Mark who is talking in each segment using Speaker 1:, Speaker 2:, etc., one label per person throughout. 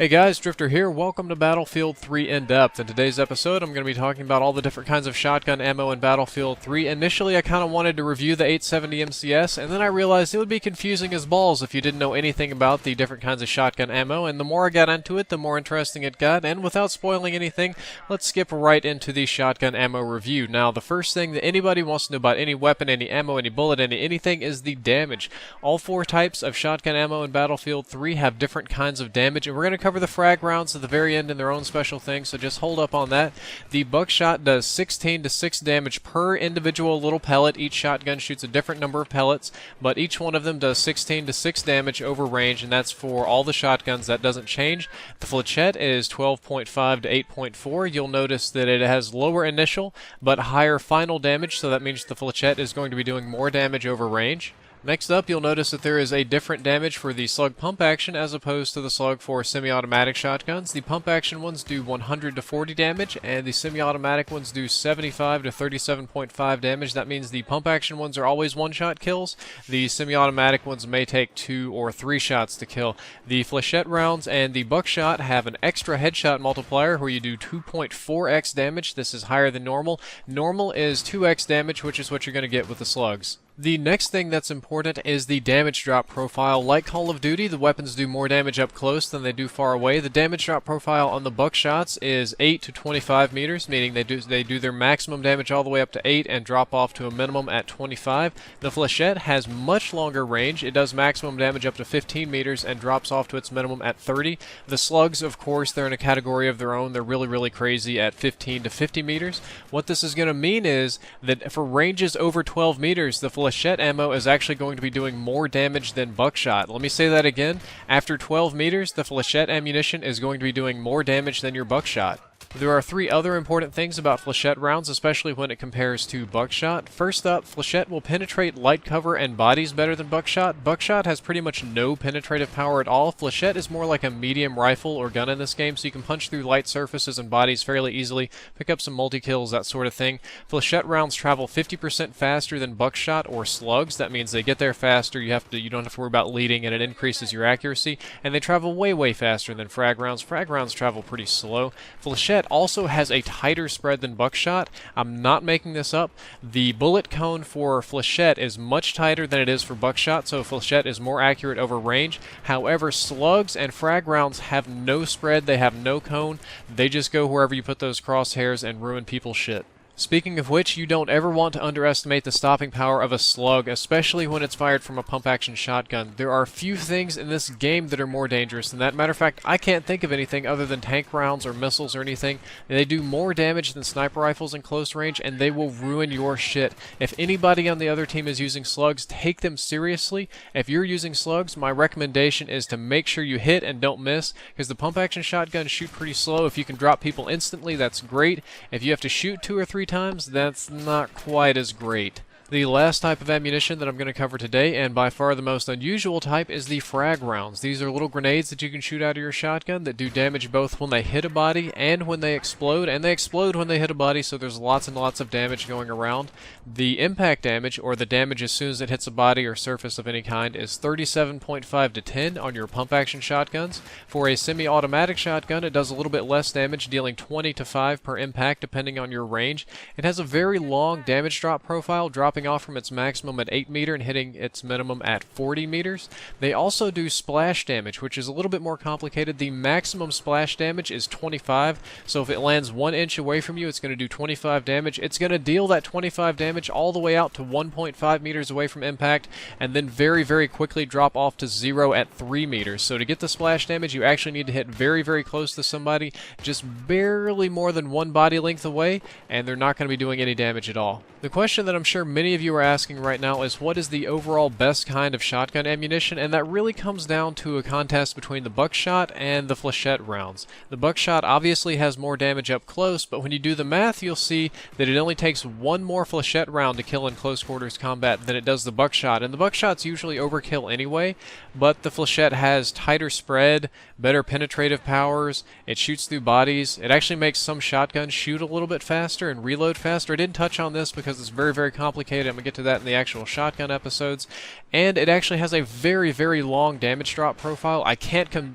Speaker 1: Hey guys, Drifter here. Welcome to Battlefield 3 In-Depth. In today's episode, I'm going to be talking about all the different kinds of shotgun ammo in Battlefield 3. Initially, I kind of wanted to review the 870 MCS, and then I realized it would be confusing as balls if you didn't know anything about the different kinds of shotgun ammo, and the more I got into it, the more interesting it got, and without spoiling anything, let's skip right into the shotgun ammo review. Now, the first thing that anybody wants to know about any weapon, any ammo, any bullet, anything is the damage. All four types of shotgun ammo in Battlefield 3 have different kinds of damage, and we're going to cover the frag rounds at the very end in their own special thing, so just hold up on that. The Buckshot does 16 to 6 damage per individual little pellet. Each shotgun shoots a different number of pellets, but each one of them does 16 to 6 damage over range, and that's for all the shotguns. That doesn't change. The Flechette is 12.5 to 8.4. You'll notice that it has lower initial, but higher final damage, so that means the Flechette is going to be doing more damage over range. Next up, you'll notice that there is a different damage for the Slug pump action as opposed to the Slug for semi-automatic shotguns. The pump action ones do 100 to 40 damage, and the semi-automatic ones do 75 to 37.5 damage. That means the pump action ones are always one-shot kills. The semi-automatic ones may take 2 or 3 shots to kill. The Flechette rounds and the Buckshot have an extra headshot multiplier where you do 2.4x damage. This is higher than normal. Normal is 2x damage, which is what you're going to get with the Slugs. The next thing that's important is the damage drop profile. Like Call of Duty, the weapons do more damage up close than they do far away. The damage drop profile on the Buckshots is 8 to 25 meters, meaning they do their maximum damage all the way up to 8 and drop off to a minimum at 25. The Flechette has much longer range. It does maximum damage up to 15 meters and drops off to its minimum at 30. The Slugs, of course, they're in a category of their own. They're really crazy at 15 to 50 meters. What this is going to mean is that for ranges over 12 meters, the Flechette ammo is actually going to be doing more damage than Buckshot. Let me say that again. After 12 meters, the Flechette ammunition is going to be doing more damage than your Buckshot. There are 3 other important things about Flechette rounds, especially when it compares to Buckshot. First up, Flechette will penetrate light cover and bodies better than Buckshot. Buckshot has pretty much no penetrative power at all. Flechette is more like a medium rifle or gun in this game, so you can punch through light surfaces and bodies fairly easily, pick up some multi-kills, that sort of thing. Flechette rounds travel 50% faster than Buckshot or Slugs. That means they get there faster, you don't have to worry about leading, and it increases your accuracy. And they travel way faster than Frag rounds. Frag rounds travel pretty slow. Flechette also has a tighter spread than Buckshot. I'm not making this up. The bullet cone for Flechette is much tighter than it is for Buckshot, so Flechette is more accurate over range. However, Slugs and Frag rounds have no spread, they have no cone. They just go wherever you put those crosshairs and ruin people's shit. Speaking of which, you don't ever want to underestimate the stopping power of a Slug, especially when it's fired from a pump-action shotgun. There are few things in this game that are more dangerous than that. Matter of fact, I can't think of anything other than tank rounds or missiles or anything. They do more damage than sniper rifles in close range, and they will ruin your shit. If anybody on the other team is using Slugs, take them seriously. If you're using Slugs, my recommendation is to make sure you hit and don't miss, because the pump-action shotguns shoot pretty slow. If you can drop people instantly, that's great. If you have to shoot 2 or 3 times, that's not quite as great. The last type of ammunition that I'm going to cover today, and by far the most unusual type, is the frag rounds. These are little grenades that you can shoot out of your shotgun that do damage both when they hit a body and when they explode, and they explode when they hit a body, so there's lots and lots of damage going around. The impact damage, or the damage as soon as it hits a body or surface of any kind, is 37.5 to 10 on your pump-action shotguns. For a semi-automatic shotgun, it does a little bit less damage, dealing 20 to 5 per impact depending on your range. It has a very long damage drop profile, dropping off from its maximum at 8 meters and hitting its minimum at 40 meters. They also do splash damage, which is a little bit more complicated. The maximum splash damage is 25, so if it lands 1 inch away from you, it's going to do 25 damage. It's going to deal that 25 damage all the way out to 1.5 meters away from impact, and then very quickly drop off to 0 at 3 meters. So to get the splash damage, you actually need to hit very close to somebody, just barely more than 1 body length away, and they're not going to be doing any damage at all. The question that I'm sure many of you are asking right now is, what is the overall best kind of shotgun ammunition? And that really comes down to a contest between the Buckshot and the Flechette rounds. The Buckshot obviously has more damage up close, but when you do the math, you'll see that it only takes 1 more Flechette round to kill in close quarters combat than it does the Buckshot. And the Buckshot's usually overkill anyway, but the Flechette has tighter spread, better penetrative powers, it shoots through bodies, it actually makes some shotguns shoot a little bit faster and reload faster. I didn't touch on this because it's very complicated complicated. I'm going to get to that in the actual shotgun episodes. And it actually has a very, very long damage drop profile.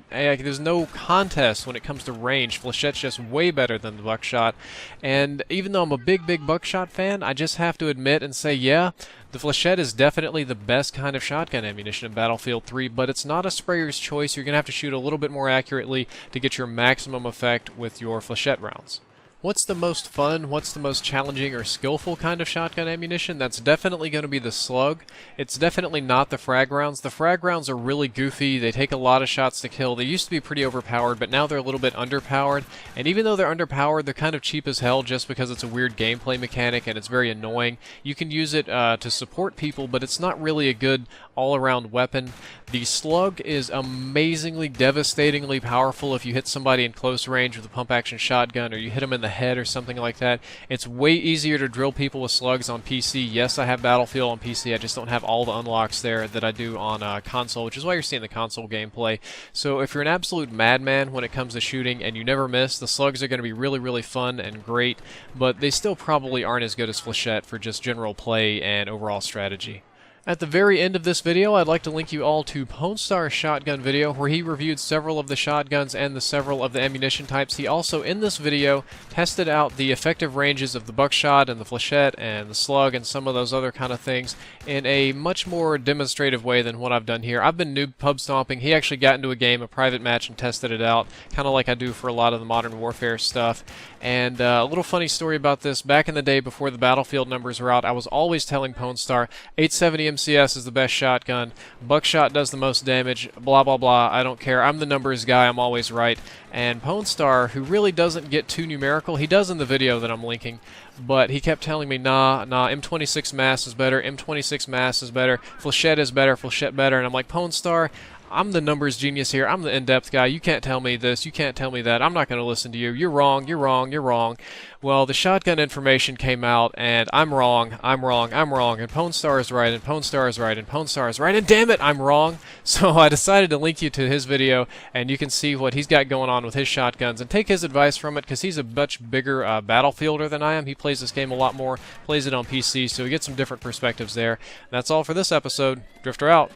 Speaker 1: There's no contest when it comes to range. Flechette's just way better than the Buckshot. And even though I'm a big, big Buckshot fan, I just have to admit and say, yeah, the Flechette is definitely the best kind of shotgun ammunition in Battlefield 3, but it's not a sprayer's choice. You're going to have to shoot a little bit more accurately to get your maximum effect with your Flechette rounds. What's the most fun, what's the most challenging or skillful kind of shotgun ammunition? That's definitely going to be the Slug. It's definitely not the Frag rounds. The Frag rounds are really goofy. They take a lot of shots to kill. They used to be pretty overpowered, but now they're a little bit underpowered. And even though they're underpowered, they're kind of cheap as hell just because it's a weird gameplay mechanic and it's very annoying. You can use it to support people, but it's not really a good all-around weapon. The Slug is amazingly, devastatingly powerful if you hit somebody in close range with a pump-action shotgun, or you hit them in the head or something like that. It's way easier to drill people with Slugs on PC. Yes, I have Battlefield on PC. I just don't have all the unlocks there that I do on console, which is why you're seeing the console gameplay. So if you're an absolute madman when it comes to shooting and you never miss, the Slugs are going to be really, really fun and great, but they still probably aren't as good as Flechette for just general play and overall strategy. At the very end of this video, I'd like to link you all to Pwnstar's shotgun video, where he reviewed several of the shotguns and several of the ammunition types. He also, in this video, tested out the effective ranges of the Buckshot and the Flechette and the Slug and some of those other kind of things in a much more demonstrative way than what I've done here. I've been noob pub stomping. He actually got into a game, a private match, and tested it out, kind of like I do for a lot of the Modern Warfare stuff. And a little funny story about this, back in the day before the Battlefield numbers were out, I was always telling Pwnstar 870 MCS is the best shotgun, Buckshot does the most damage, blah blah blah, I don't care, I'm the numbers guy, I'm always right. And Pwnstar, who really doesn't get too numerical, he does in the video that I'm linking, but he kept telling me, nah, M26 mass is better, M26 mass is better, Flechette is better, Flechette better, and I'm like, Pwnstar, I'm the numbers genius here. I'm the in-depth guy. You can't tell me this. You can't tell me that. I'm not going to listen to you. You're wrong. You're wrong. You're wrong. Well, the shotgun information came out, and I'm wrong. I'm wrong. I'm wrong. And Pwnstar is right. And Pwnstar is right. And Pwnstar is right. And damn it, I'm wrong. So I decided to link you to his video, and you can see what he's got going on with his shotguns and take his advice from it, because he's a much bigger Battlefielder than I am. He plays this game a lot more, plays it on PC, so we get some different perspectives there. And that's all for this episode. Drifter out.